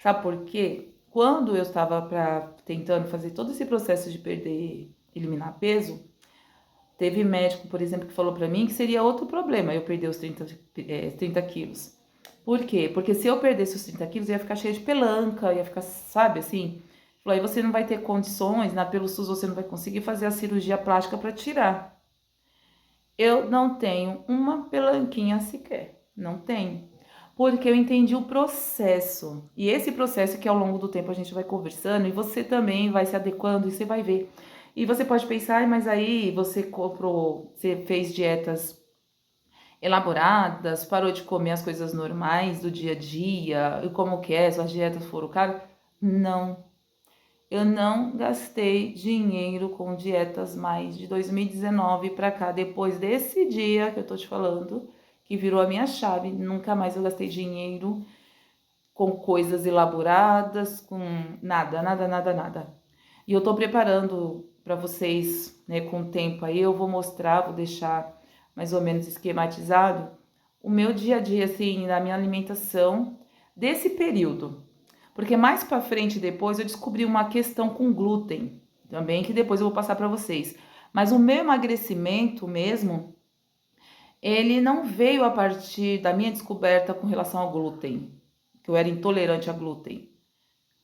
Sabe por quê? Quando eu estava tentando fazer todo esse processo de eliminar peso, teve médico, por exemplo, que falou pra mim que seria outro problema eu perder os 30 quilos. Por quê? Porque se eu perdesse os 30 quilos, eu ia ficar cheia de pelanca, ia ficar, sabe, assim. Falou, aí você não vai ter condições, pelo SUS você não vai conseguir fazer a cirurgia plástica para tirar. Eu não tenho uma pelanquinha sequer, não tenho. Porque eu entendi o processo. E esse processo que ao longo do tempo a gente vai conversando e você também vai se adequando e você vai ver. E você pode pensar, mas aí você fez dietas elaboradas, parou de comer as coisas normais do dia a dia, e como que é, suas dietas foram caras? Não. Eu não gastei dinheiro com dietas mais de 2019 para cá, depois desse dia que eu tô te falando, que virou a minha chave, nunca mais eu gastei dinheiro com coisas elaboradas, com nada, nada, nada, nada. E eu tô preparando para vocês, né, com o tempo aí, eu vou mostrar, vou deixar mais ou menos esquematizado o meu dia a dia, assim, na minha alimentação desse período. Porque mais para frente, depois, eu descobri uma questão com glúten, também, que depois eu vou passar para vocês. Mas o meu emagrecimento mesmo, ele não veio a partir da minha descoberta com relação ao glúten, que eu era intolerante a glúten.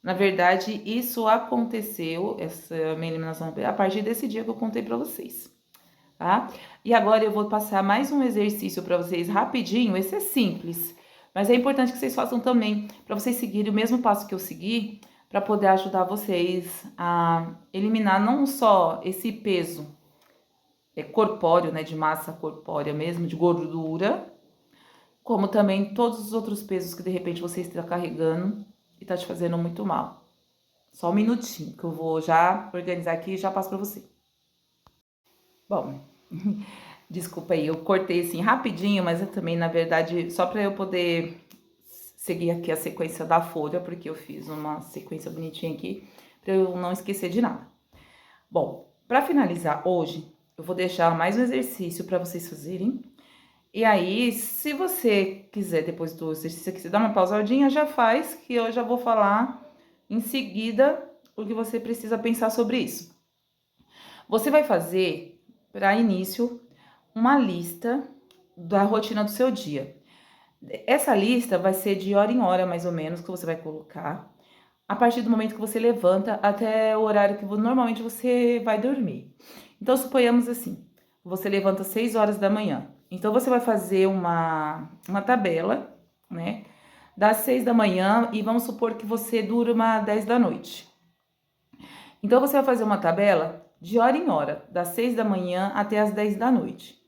Na verdade, isso aconteceu, essa minha eliminação, a partir desse dia que eu contei para vocês, tá? E agora eu vou passar mais um exercício para vocês rapidinho, esse é simples, mas é importante que vocês façam também, para vocês seguirem o mesmo passo que eu segui, para poder ajudar vocês a eliminar não só esse peso corpóreo, né, de massa corpórea mesmo, de gordura, como também todos os outros pesos que de repente você está carregando e tá te fazendo muito mal. Só um minutinho que eu vou já organizar aqui e já passo para você. Bom, desculpa aí, eu cortei assim rapidinho, mas eu também, na verdade, só para eu poder seguir aqui a sequência da folha, porque eu fiz uma sequência bonitinha aqui, para eu não esquecer de nada. Bom, para finalizar hoje, eu vou deixar mais um exercício para vocês fazerem. E aí, se você quiser, depois do exercício aqui, você dá uma pausadinha, já faz, que eu já vou falar em seguida o que você precisa pensar sobre isso. Você vai fazer, para início, uma lista da rotina do seu dia. Essa lista vai ser de hora em hora, mais ou menos, que você vai colocar, a partir do momento que você levanta até o horário que normalmente você vai dormir. Então, suponhamos assim, você levanta às 6 horas da manhã. Então, você vai fazer uma tabela, né, das 6 da manhã e vamos supor que você durma 10 da noite. Então, você vai fazer uma tabela de hora em hora, das 6 da manhã até as 10 da noite.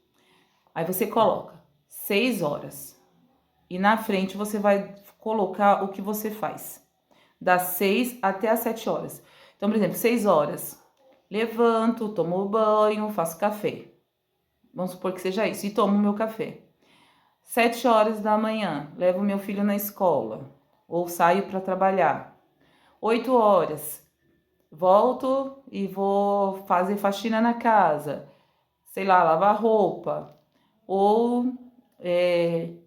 Aí você coloca 6 horas. E na frente você vai colocar o que você faz. Das 6 até as 7 horas. Então, por exemplo, 6 horas. Levanto, tomo banho, faço café. Vamos supor que seja isso. E tomo meu café. 7 horas da manhã, levo meu filho na escola. Ou saio para trabalhar. 8 horas, volto e vou fazer faxina na casa. Sei lá, lavar roupa. Ou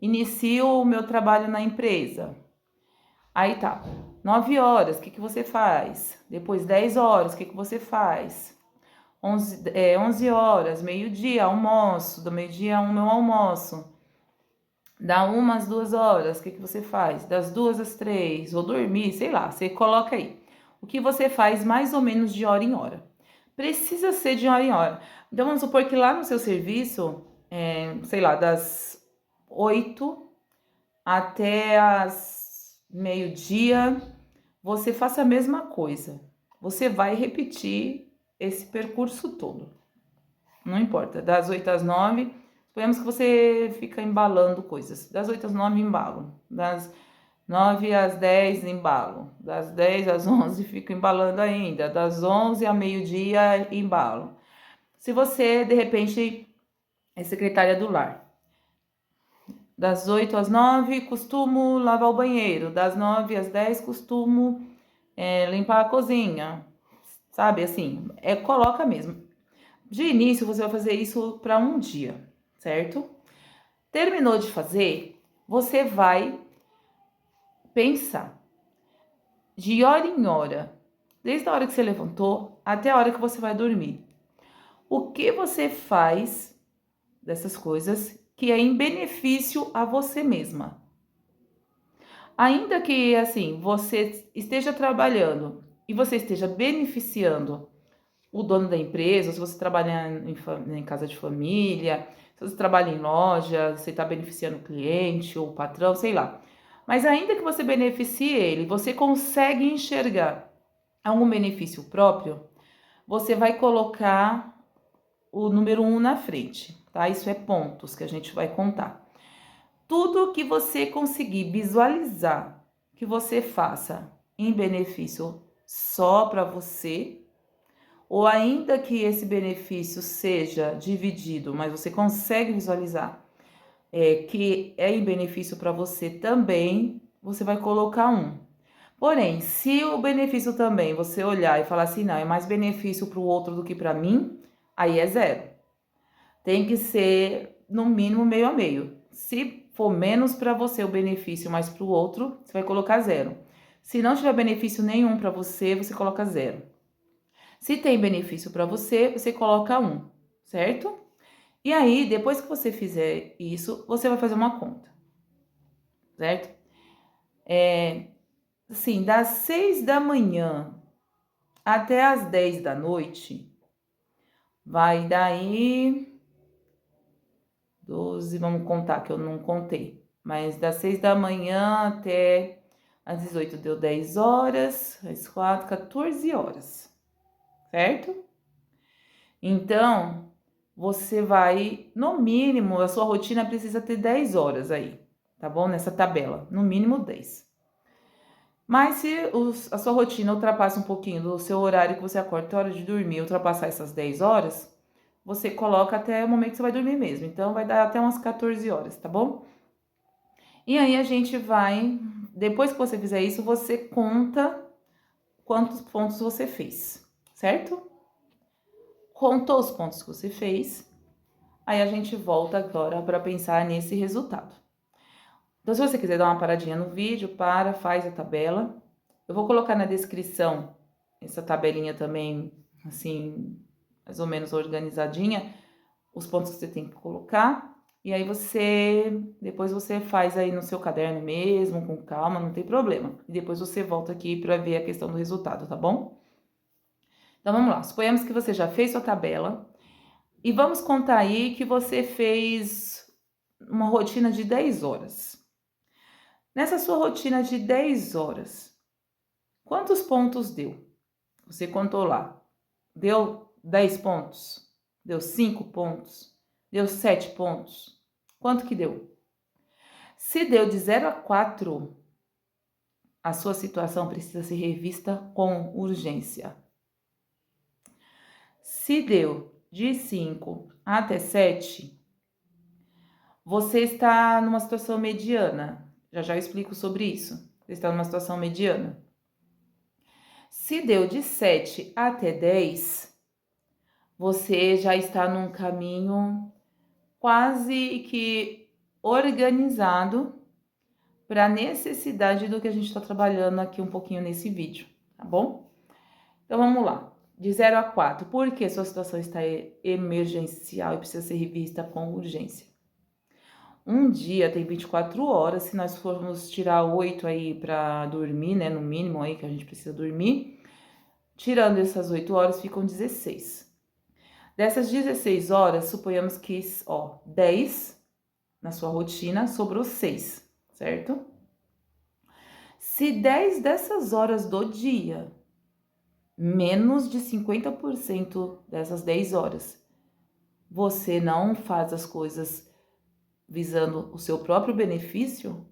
inicio o meu trabalho na empresa. Aí tá, 9 horas, o que você faz? Depois 10 horas, o que você faz? 11 horas, meio-dia, almoço, do meio-dia ao meu almoço. Da 1 às 2 horas, o que você faz? Das 2 às 3, vou dormir, sei lá, você coloca aí. O que você faz mais ou menos de hora em hora. Precisa ser de hora em hora. Então vamos supor que lá no seu serviço, sei lá, das 8 até as meio-dia, você faça a mesma coisa. Você vai repetir esse percurso todo. Não importa, das 8 às 9, suponhamos que você fica embalando coisas. Das 8 às 9, embalo. Das 9 às 10, embalo. Das 10 às 11, fico embalando ainda. Das 11 ao meio-dia, embalo. Se você, de repente, é secretária do lar, das 8 às 9, costumo lavar o banheiro. Das 9 às 10, costumo limpar a cozinha. Sabe, assim, coloca mesmo. De início, você vai fazer isso para um dia, certo? Terminou de fazer, você vai pensar de hora em hora, desde a hora que você levantou até a hora que você vai dormir. O que você faz dessas coisas que é em benefício a você mesma? Ainda que, assim, você esteja trabalhando e você esteja beneficiando o dono da empresa, se você trabalha em casa de família, se você trabalha em loja, você está beneficiando o cliente ou o patrão, sei lá. Mas ainda que você beneficie ele, você consegue enxergar algum benefício próprio, você vai colocar o número 1 na frente, tá? Isso é pontos que a gente vai contar. Tudo que você conseguir visualizar que você faça em benefício só para você, ou ainda que esse benefício seja dividido, mas você consegue visualizar que é em benefício para você também, você vai colocar 1. Porém, se o benefício também você olhar e falar assim, não, é mais benefício para o outro do que para mim, aí é 0. Tem que ser no mínimo meio a meio. Se for menos para você o benefício, mais para o outro, você vai colocar 0. Se não tiver benefício nenhum para você, você coloca 0. Se tem benefício para você, você coloca 1, certo? E aí, depois que você fizer isso, você vai fazer uma conta, certo? Assim, das 6 da manhã até as 10 da noite, vai daí 12, vamos contar que eu não contei. Mas das 6 da manhã até às 18 deu 10 horas, às 4, 14 horas, certo? Então, você vai, no mínimo, a sua rotina precisa ter 10 horas aí, tá bom? Nessa tabela, no mínimo 10. Mas se a sua rotina ultrapassa um pouquinho do seu horário que você acorda, a hora de dormir, ultrapassar essas 10 horas, você coloca até o momento que você vai dormir mesmo. Então, vai dar até umas 14 horas, tá bom? E aí, a gente vai, depois que você fizer isso, você conta quantos pontos você fez, certo? Contou os pontos que você fez, aí a gente volta agora para pensar nesse resultado. Então, se você quiser dar uma paradinha no vídeo, faz a tabela. Eu vou colocar na descrição essa tabelinha também, assim, mais ou menos organizadinha, os pontos que você tem que colocar. E aí depois você faz aí no seu caderno mesmo, com calma, não tem problema. E depois você volta aqui para ver a questão do resultado, tá bom? Então, vamos lá. Suponhamos que você já fez sua tabela. E vamos contar aí que você fez uma rotina de 10 horas. Nessa sua rotina de 10 horas, quantos pontos deu? Você contou lá. Deu 10 pontos? Deu 5 pontos? Deu 7 pontos? Quanto que deu? Se deu de 0 a 4, a sua situação precisa ser revista com urgência. Se deu de 5 até 7, você está numa situação mediana. Já explico sobre isso. Você está numa situação mediana. Se deu de 7 até 10, você já está num caminho quase que organizado para a necessidade do que a gente está trabalhando aqui um pouquinho nesse vídeo, tá bom? Então vamos lá, de 0 a 4, por que sua situação está emergencial e precisa ser revista com urgência? Um dia tem 24 horas, se nós formos tirar 8 aí para dormir, né, no mínimo aí que a gente precisa dormir, tirando essas 8 horas ficam 16. Dessas 16 horas, suponhamos que, 10 na sua rotina, sobrou 6, certo? Se 10 dessas horas do dia, menos de 50% dessas 10 horas, você não faz as coisas visando o seu próprio benefício,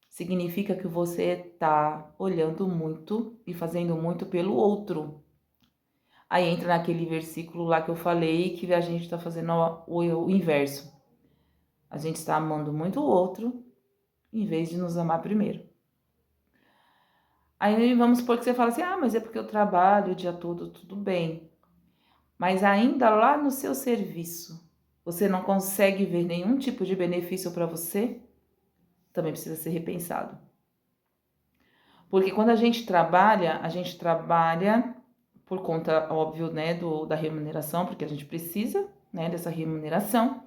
significa que você está olhando muito e fazendo muito pelo outro. Aí entra naquele versículo lá que eu falei que a gente está fazendo o inverso. A gente está amando muito o outro em vez de nos amar primeiro. Aí vamos supor que você fala assim, mas é porque eu trabalho o dia todo, tudo bem. Mas ainda lá no seu serviço, você não consegue ver nenhum tipo de benefício para você? Também precisa ser repensado. Porque quando a gente trabalha por conta, óbvio, né, da remuneração, porque a gente precisa, né, dessa remuneração.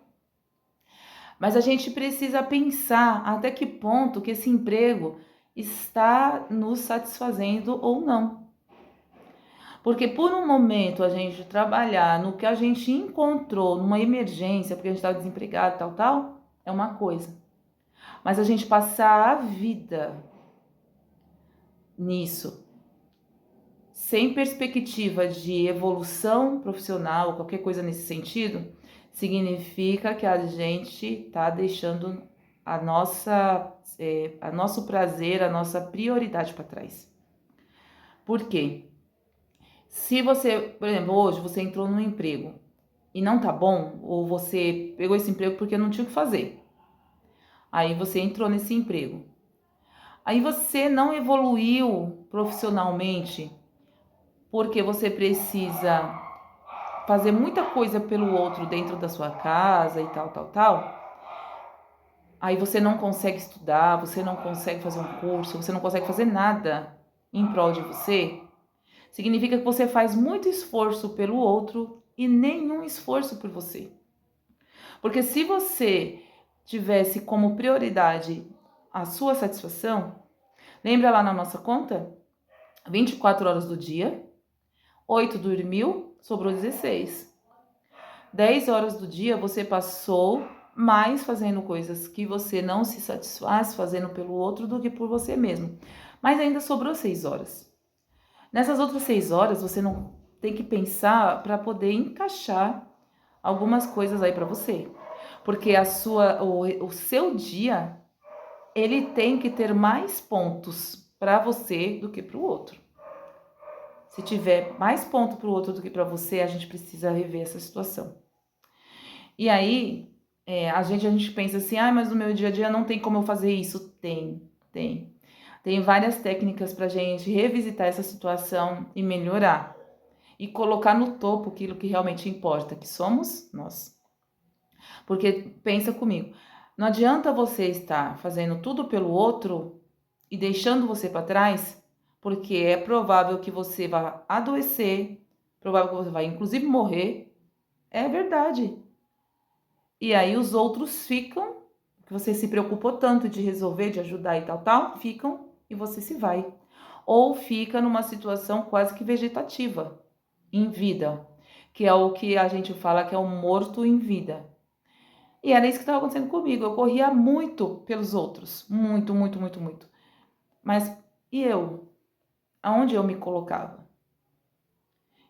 Mas a gente precisa pensar até que ponto que esse emprego está nos satisfazendo ou não. Porque por um momento a gente trabalhar no que a gente encontrou numa emergência, porque a gente está desempregado, tal, é uma coisa. Mas a gente passar a vida nisso, sem perspectiva de evolução profissional, qualquer coisa nesse sentido, significa que a gente está deixando nosso prazer, a nossa prioridade para trás. Por quê? Se você, por exemplo, hoje você entrou num emprego e não tá bom, ou você pegou esse emprego porque não tinha o que fazer, aí você entrou nesse emprego, aí você não evoluiu profissionalmente porque você precisa fazer muita coisa pelo outro dentro da sua casa e tal, aí você não consegue estudar, você não consegue fazer um curso, você não consegue fazer nada em prol de você, significa que você faz muito esforço pelo outro e nenhum esforço por você. Porque se você tivesse como prioridade a sua satisfação, lembra lá na nossa conta? 24 horas do dia, 8 dormiu, sobrou 16. 10 horas do dia você passou mais fazendo coisas que você não se satisfaz fazendo pelo outro do que por você mesmo. Mas ainda sobrou 6 horas. Nessas outras 6 horas você não tem que pensar para poder encaixar algumas coisas aí para você. Porque o seu dia, ele tem que ter mais pontos para você do que para o outro. Se tiver mais ponto para o outro do que para você, a gente precisa rever essa situação. E aí, a gente pensa assim, mas no meu dia a dia não tem como eu fazer isso. Tem. Tem várias técnicas pra gente revisitar essa situação e melhorar. E colocar no topo aquilo que realmente importa, que somos nós. Porque pensa comigo, não adianta você estar fazendo tudo pelo outro e deixando você para trás, porque é provável que você vá adoecer, provável que você vai inclusive morrer. É verdade. E aí os outros ficam, que você se preocupou tanto de resolver, de ajudar e tal, ficam e você se vai. Ou fica numa situação quase que vegetativa, em vida, que é o que a gente fala que é o morto em vida. E era isso que estava acontecendo comigo. Eu corria muito pelos outros. Muito, muito, muito, muito. Mas e eu? Aonde eu me colocava?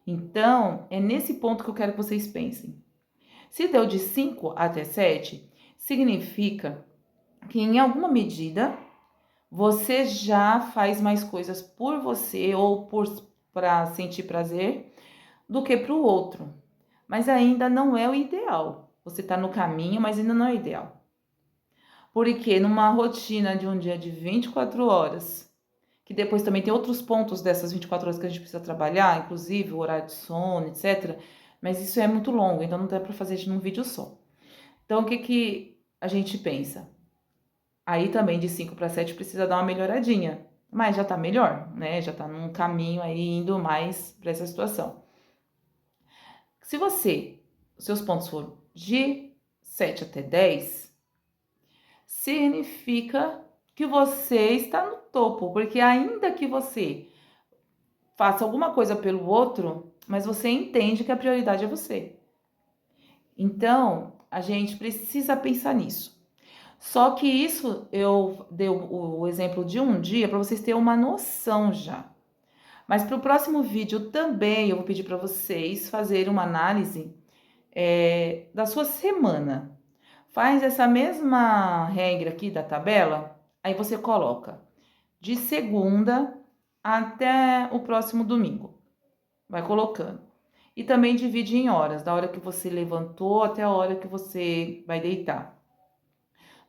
Então, é nesse ponto que eu quero que vocês pensem. Se deu de 5 até 7, significa que em alguma medida você já faz mais coisas por você ou para sentir prazer do que para o outro. Mas ainda não é o ideal. Você está no caminho, mas ainda não é o ideal. Porque numa rotina de um dia de 24 horas, que depois também tem outros pontos dessas 24 horas que a gente precisa trabalhar, inclusive o horário de sono, etc. Mas isso é muito longo, então não dá para fazer num vídeo só. Então, o que a gente pensa? Aí também de 5 para 7 precisa dar uma melhoradinha, mas já tá melhor, né? Já tá num caminho aí indo mais para essa situação. Se os seus pontos foram de 7 até 10, significa que você está no topo, porque ainda que você faça alguma coisa pelo outro, mas você entende que a prioridade é você. Então, a gente precisa pensar nisso. Só que isso eu dei o exemplo de um dia para vocês terem uma noção já. Mas para o próximo vídeo também eu vou pedir para vocês fazerem uma análise da sua semana. Faz essa mesma regra aqui da tabela, aí você coloca de segunda até o próximo domingo. Vai colocando. E também divide em horas, da hora que você levantou até a hora que você vai deitar.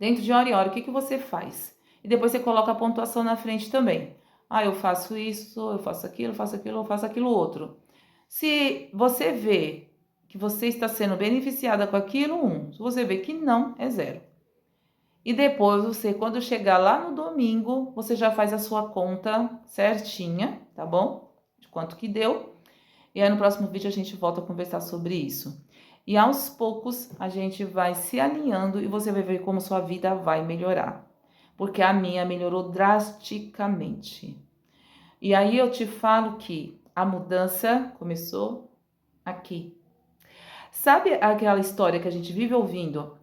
Dentro de hora e hora, o que você faz? E depois você coloca a pontuação na frente também. Ah, eu faço isso, eu faço aquilo, eu faço aquilo outro. Se você vê que você está sendo beneficiada com aquilo, 1. Se você vê que não, é 0. E depois você, quando chegar lá no domingo, você já faz a sua conta certinha, tá bom? De quanto que deu. E aí no próximo vídeo a gente volta a conversar sobre isso. E aos poucos a gente vai se alinhando e você vai ver como sua vida vai melhorar. Porque a minha melhorou drasticamente. E aí eu te falo que a mudança começou aqui. Sabe aquela história que a gente vive ouvindo?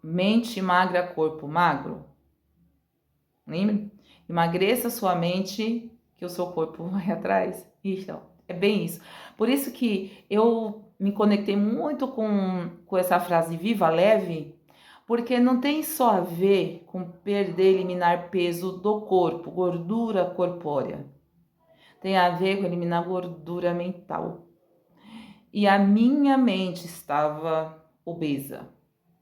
Mente magra, corpo magro? Lembra? Emagreça sua mente que o seu corpo vai atrás. Então, é bem isso. Por isso que eu me conectei muito com essa frase viva leve, porque não tem só a ver com perder, eliminar peso do corpo, gordura corpórea. Tem a ver com eliminar gordura mental. E a minha mente estava obesa.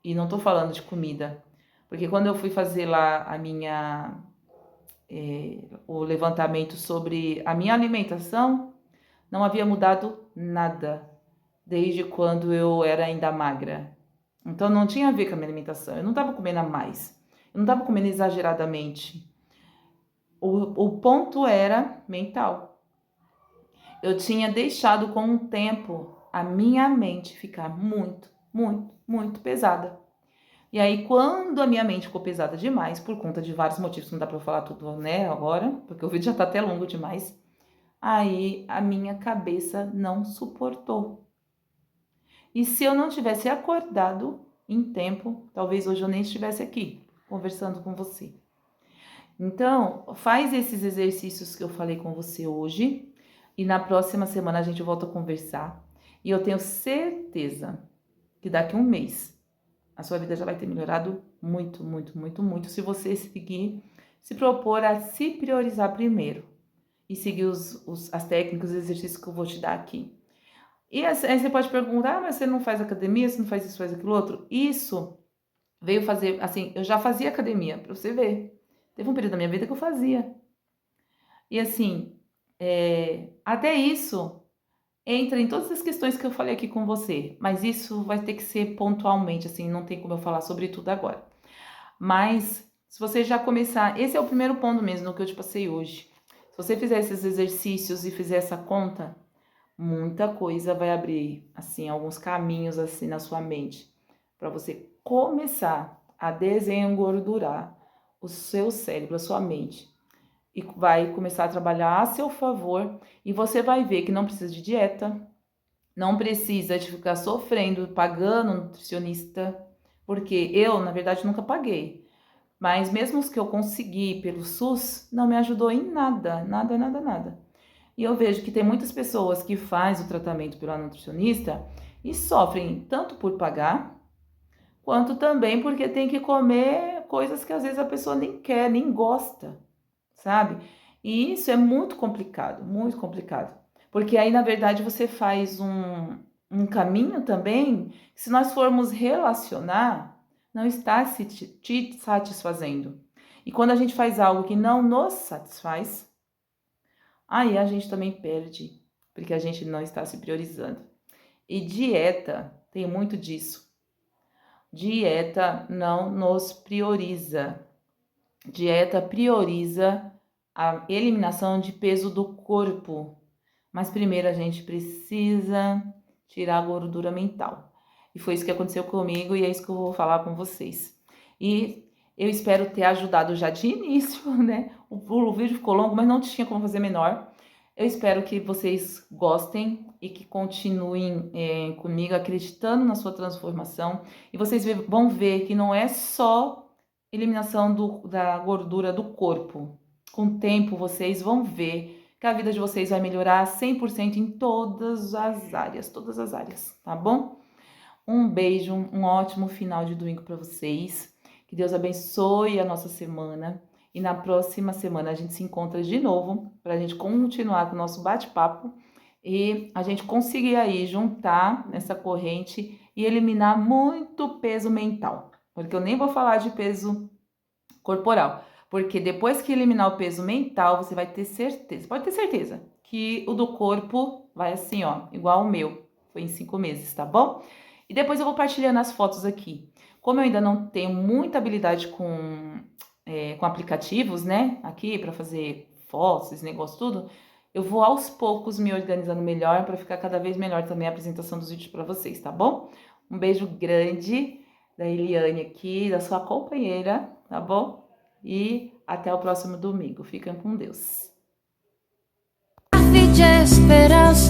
E não tô falando de comida, porque quando eu fui fazer lá o levantamento sobre a minha alimentação, não havia mudado nada desde quando eu era ainda magra. Então não tinha a ver com a minha alimentação. Eu não estava comendo a mais. Eu não estava comendo exageradamente. O ponto era mental. Eu tinha deixado com o tempo a minha mente ficar muito, muito, muito pesada. E aí, quando a minha mente ficou pesada demais, por conta de vários motivos, não dá pra eu falar tudo, né, agora, porque o vídeo já tá até longo demais, aí a minha cabeça não suportou. E se eu não tivesse acordado em tempo, talvez hoje eu nem estivesse aqui, conversando com você. Então, faz esses exercícios que eu falei com você hoje, e na próxima semana a gente volta a conversar. E eu tenho certeza que daqui a um mês a sua vida já vai ter melhorado muito, muito, muito, muito, se você seguir, se propor a se priorizar primeiro e seguir as técnicas, os exercícios que eu vou te dar aqui. E aí você pode perguntar, mas você não faz academia, você não faz isso, faz aquilo outro? Isso veio fazer, assim, eu já fazia academia, pra você ver. Teve um período da minha vida que eu fazia. E assim, até isso entra em todas as questões que eu falei aqui com você, mas isso vai ter que ser pontualmente, assim, não tem como eu falar sobre tudo agora. Mas se você já começar, esse é o primeiro ponto mesmo no que eu te passei hoje. Se você fizer esses exercícios e fizer essa conta, muita coisa vai abrir, assim, alguns caminhos assim na sua mente para você começar a desengordurar o seu cérebro, a sua mente. E vai começar a trabalhar a seu favor e você vai ver que não precisa de dieta, Não precisa de ficar sofrendo, pagando um nutricionista, porque eu, na verdade, nunca paguei. Mas mesmo os que eu consegui pelo SUS, não me ajudou em nada, nada, nada, nada. E eu vejo que tem muitas pessoas que fazem o tratamento pela nutricionista e sofrem tanto por pagar, quanto também porque tem que comer coisas que às vezes a pessoa nem quer, nem gosta, sabe? E isso é muito complicado, muito complicado. Porque aí, na verdade, você faz um caminho também, que se nós formos relacionar, não está se te satisfazendo. E quando a gente faz algo que não nos satisfaz, aí a gente também perde, porque a gente não está se priorizando. E dieta tem muito disso. Dieta não nos prioriza. Dieta prioriza a eliminação de peso do corpo. Mas primeiro a gente precisa tirar a gordura mental. E foi isso que aconteceu comigo e é isso que eu vou falar com vocês. E eu espero ter ajudado já de início, né? O vídeo ficou longo, mas não tinha como fazer menor. Eu espero que vocês gostem e que continuem comigo acreditando na sua transformação. E vocês vão ver que não é só eliminação da gordura do corpo. Com o tempo vocês vão ver que a vida de vocês vai melhorar 100% em todas as áreas, tá bom? Um beijo, um ótimo final de domingo para vocês. Que Deus abençoe a nossa semana. E na próxima semana a gente se encontra de novo para a gente continuar com o nosso bate-papo e a gente conseguir aí juntar nessa corrente e eliminar muito peso mental. Porque eu nem vou falar de peso corporal, porque depois que eliminar o peso mental, você vai ter certeza, pode ter certeza, que o do corpo vai assim, ó, igual o meu, foi em 5 meses, tá bom? E depois eu vou partilhando as fotos aqui. Como eu ainda não tenho muita habilidade com aplicativos, né, aqui para fazer fotos, esse negócio tudo, eu vou aos poucos me organizando melhor para ficar cada vez melhor também a apresentação dos vídeos para vocês, tá bom? Um beijo grande da Eliane aqui, da sua companheira, tá bom? E até o próximo domingo. Fiquem com Deus. De esperança.